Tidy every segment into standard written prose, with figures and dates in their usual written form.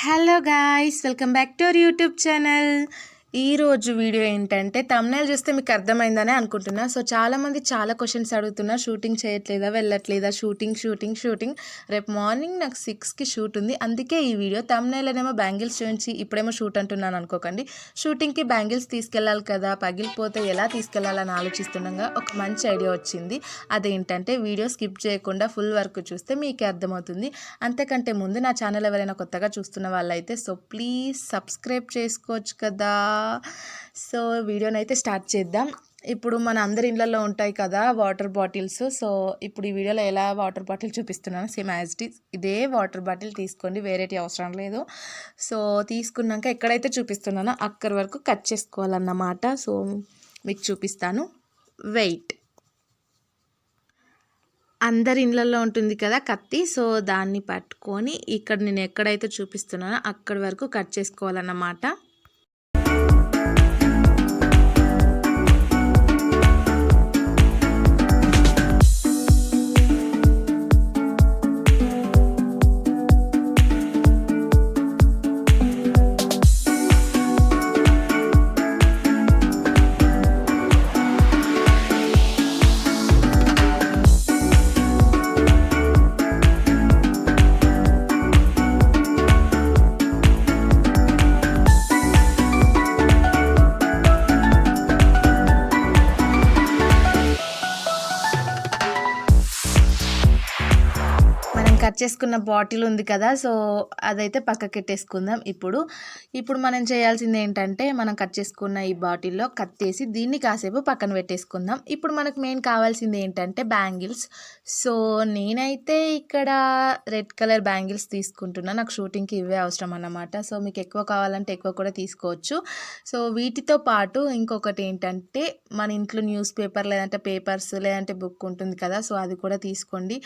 Hello guys, welcome back to our YouTube channel. ఈరోజు video ఏంటంటే thumbnail చూస్తే మీకు అర్థమైందని అనుకుంటున్నా. సో చాలామంది చాలా క్వశ్చన్స్ అడుగుతున్నారు, షూటింగ్ చేయట్లేదా, వెళ్ళట్లేదా, షూటింగ్. రేపు మార్నింగ్ నాకు 6కి షూట్ ఉంది, అందుకే ఈ వీడియో. తమ్నైల్ అనేమో బ్యాంగిల్స్ చూపించి ఇప్పుడేమో షూట్ అంటున్నాను అనుకోకండి. షూటింగ్కి బ్యాంగిల్స్ తీసుకెళ్ళాలి కదా, పగిలిపోతే ఎలా తీసుకెళ్ళాలని ఆలోచిస్తుండగా ఒక మంచి ఐడియా వచ్చింది. అదేంటంటే వీడియో స్కిప్ చేయకుండా ఫుల్ వర్క్ చూస్తే మీకే అర్థమవుతుంది. అంతకంటే ముందు నా ఛానల్ ఎవరైనా కొత్తగా చూస్తున్న వాళ్ళైతే సో ప్లీజ్ సబ్స్క్రైబ్ చేసుకోవచ్చు కదా. సో వీడియోనైతే స్టార్ట్ చేద్దాం. ఇప్పుడు మన అందరి ఇళ్ళల్లో ఉంటాయి కదా వాటర్ బాటిల్స్. సో ఇప్పుడు ఈ వీడియోలో ఎలా వాటర్ బాటిల్ చూపిస్తున్నాను సేమ్ యాజ్ ఇట్ ఈస్ ఇదే వాటర్ బాటిల్ తీసుకోండి, వేరేటి అవసరం లేదు. సో తీసుకున్నాక ఎక్కడైతే చూపిస్తున్నానో అక్కడి వరకు కట్ చేసుకోవాలన్నమాట. సో మీకు చూపిస్తాను, వెయిట్. అందరి ఇళ్ళల్లో ఉంటుంది కదా కత్తి. సో దాన్ని పట్టుకొని ఇక్కడ నేను ఎక్కడైతే చూపిస్తున్నానో అక్కడి వరకు కట్ చేసుకోవాలన్నమాట. కట్ చేసుకున్న బాటిల్ ఉంది కదా, సో అదైతే పక్కకెట్టేసుకుందాం. ఇప్పుడు మనం చేయాల్సింది ఏంటంటే మనం కట్ చేసుకున్న ఈ బాటిల్లో కత్తేసి దీన్ని కాసేపు పక్కన పెట్టేసుకుందాం. ఇప్పుడు మనకు మెయిన్ కావాల్సింది ఏంటంటే బ్యాంగిల్స్. సో నేనైతే ఇక్కడ రెడ్ కలర్ బ్యాంగిల్స్ తీసుకుంటున్నా, నాకు షూటింగ్కి ఇవే అవసరం అన్నమాట. సో మీకు ఎక్కువ కావాలంటే ఎక్కువ కూడా తీసుకోవచ్చు. సో వీటితో పాటు ఇంకొకటి ఏంటంటే మన ఇంట్లో న్యూస్ పేపర్ లేదంటే పేపర్స్ లేదంటే బుక్ ఉంటుంది కదా, సో అది కూడా తీసుకోండి.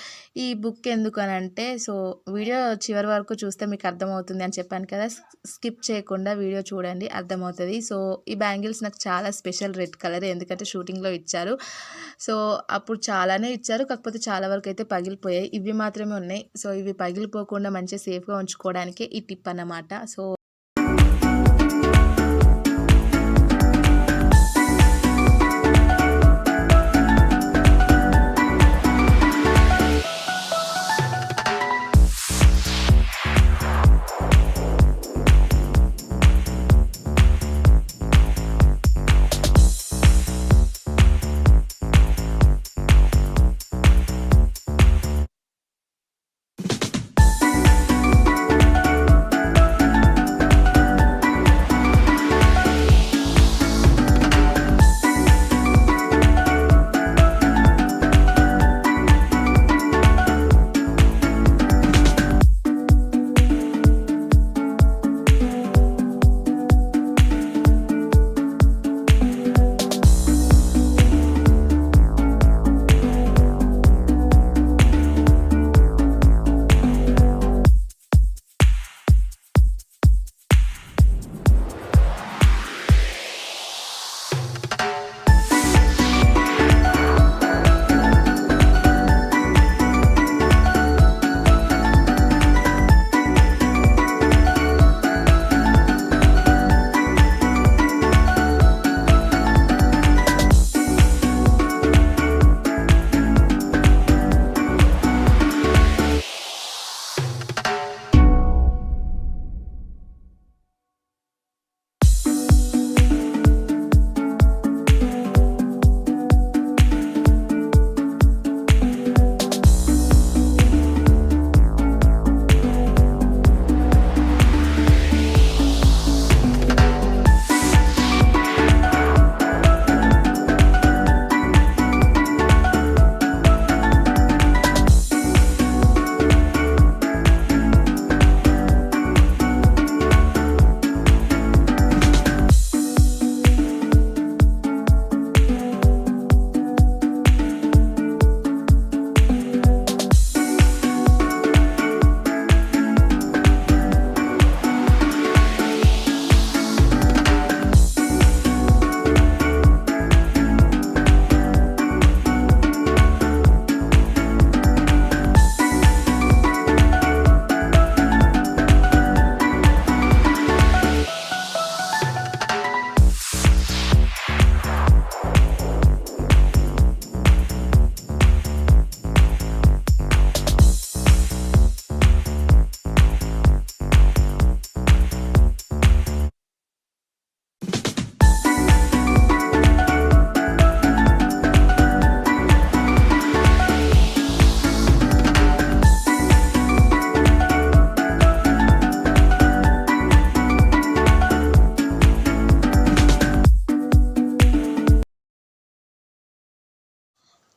ఈ బుక్ ఎందుకు అని అంటే సో వీడియో చివరి వరకు చూస్తే మీకు అర్థమవుతుంది అని చెప్పాను కదా, స్కిప్ చేయకుండా వీడియో చూడండి, అర్థమవుతుంది. సో ఈ బ్యాంగిల్స్ నాకు చాలా స్పెషల్, రెడ్ కలర్, ఎందుకంటే షూటింగ్లో ఇచ్చారు. సో అప్పుడు చాలానే ఇచ్చారు, కాకపోతే చాలా వరకు అయితే పగిలిపోయాయి, ఇవి మాత్రమే ఉన్నాయి. సో ఇవి పగిలిపోకుండా మంచిగా సేఫ్గా ఉంచుకోవడానికే ఈ టిప్ అన్నమాట. సో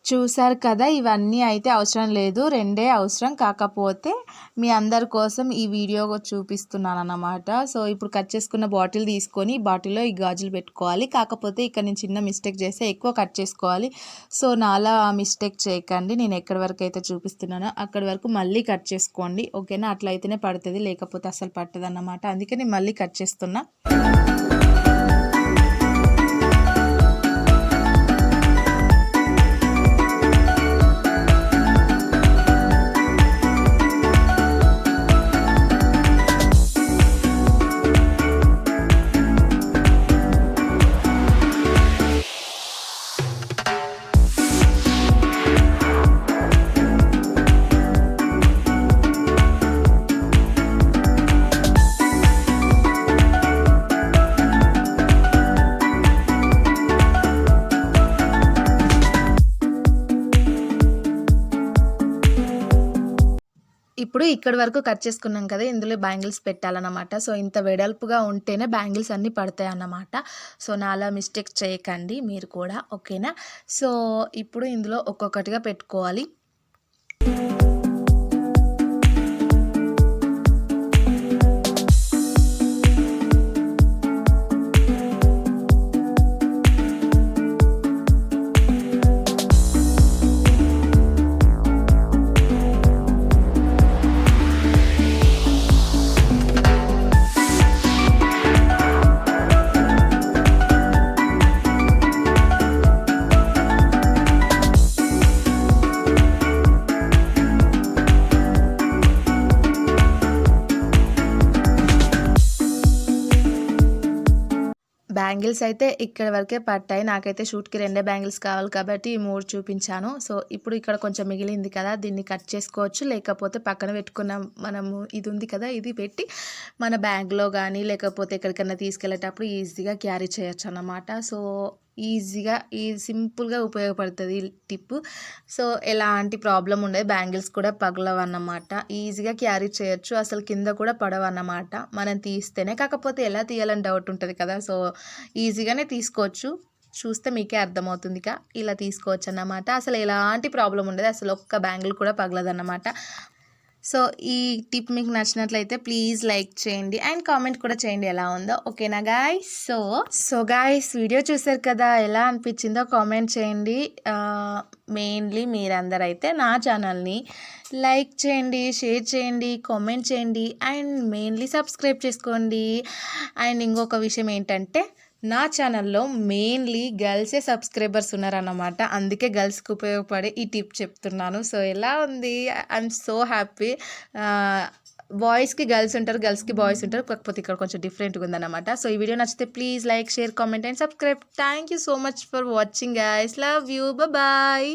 చూసారు కదా, ఇవన్నీ అయితే అవసరం లేదు, 2 అవసరం. కాకపోతే మీ అందరి కోసం ఈ వీడియో చూపిస్తున్నాను అన్నమాట. సో ఇప్పుడు కట్ చేసుకున్న బాటిల్ తీసుకొని బాటిల్లో ఈ గాజులు పెట్టుకోవాలి. కాకపోతే ఇక్కడ నేను చిన్న మిస్టేక్ చేస్తే ఎక్కువ కట్ చేసుకోవాలి. సో నాలా మిస్టేక్ చేయకండి. నేను ఎక్కడి వరకు అయితే చూపిస్తున్నానో అక్కడి వరకు మళ్ళీ కట్ చేసుకోండి, ఓకేనా? అట్లా అయితేనే పడుతుంది, లేకపోతే అసలు పట్టదు అన్నమాట. అందుకే నేను మళ్ళీ కట్ చేస్తున్నా. ఇప్పుడు ఇక్కడి వరకు కట్ చేసుకున్నాం కదా, ఇందులో బ్యాంగిల్స్ పెట్టాలన్నమాట. సో ఇంత వెడల్పుగా ఉంటేనే బ్యాంగిల్స్ అన్నీ పడతాయి అన్నమాట. సో నాలా మిస్టేక్ చేయకండి మీరు కూడా, ఓకేనా? సో ఇప్పుడు ఇందులో ఒక్కొక్కటిగా పెట్టుకోవాలి. బ్యాంగిల్స్ అయితే ఇక్కడ వరకే పట్టాయి. నాకైతే షూట్కి 2 బ్యాంగిల్స్ కావాలి కాబట్టి 3 చూపించాను. సో ఇప్పుడు ఇక్కడ కొంచెం మిగిలింది కదా, దీన్ని కట్ చేసుకోవచ్చు, లేకపోతే పక్కన పెట్టుకున్న మనము ఇది ఉంది కదా, ఇది పెట్టి మన బ్యాగ్లో కానీ లేకపోతే ఎక్కడికైనా తీసుకెళ్ళేటప్పుడు ఈజీగా క్యారీ చేయొచ్చు అన్నమాట. సో ఈజీగా సింపుల్గా ఉపయోగపడుతుంది టిప్. సో ఎలాంటి ప్రాబ్లం ఉండదు, బ్యాంగిల్స్ కూడా పగలవన్నమాట, ఈజీగా క్యారీ చేయొచ్చు, అసలు కింద కూడా పడవన్నమాట మనం తీస్తేనే. కాకపోతే ఎలా తీయాలని డౌట్ ఉంటుంది కదా, సో ఈజీగానే తీసుకోవచ్చు. చూస్తే మీకే అర్థమవుతుందిగా, ఇలా తీసుకోవచ్చు అన్నమాట. అసలు ఎలాంటి ప్రాబ్లం ఉండదు, అసలు ఒక్క బ్యాంగిల్ కూడా పగలదన్నమాట. సో ఈ టిప్ మీకు నచ్చినట్లయితే ప్లీజ్ లైక్ చేయండి అండ్ కామెంట్ కూడా చేయండి ఎలా ఉందో, ఓకేనా గాయ్స్? సో గాయ్స్, వీడియో చూసారు కదా, ఎలా అనిపించిందో కామెంట్ చేయండి. మెయిన్లీ మీరందరూ అయితే నా ఛానల్ని లైక్ చేయండి, షేర్ చేయండి, కామెంట్ చేయండి అండ్ మెయిన్లీ సబ్స్క్రైబ్ చేసుకోండి. అండ్ ఇంకొక విషయం ఏంటంటే, నా ఛానల్లో మెయిన్లీ గర్ల్సే సబ్స్క్రైబర్స్ ఉన్నారన్నమాట. అందుకే గర్ల్స్కి ఉపయోగపడే ఈ టిప్ చెప్తున్నాను. సో ఎలా ఉంది? I'm so happy. బాయ్స్కి గర్ల్స్ ఉంటారు, గర్ల్స్కి బాయ్స్ ఉంటారు, కాకపోతే ఇక్కడ కొంచెం డిఫరెంట్గా ఉందన్నమాట. సో ఈ వీడియో నచ్చితే please like, share, comment and subscribe. Thank you so much for watching guys. Love you, bye.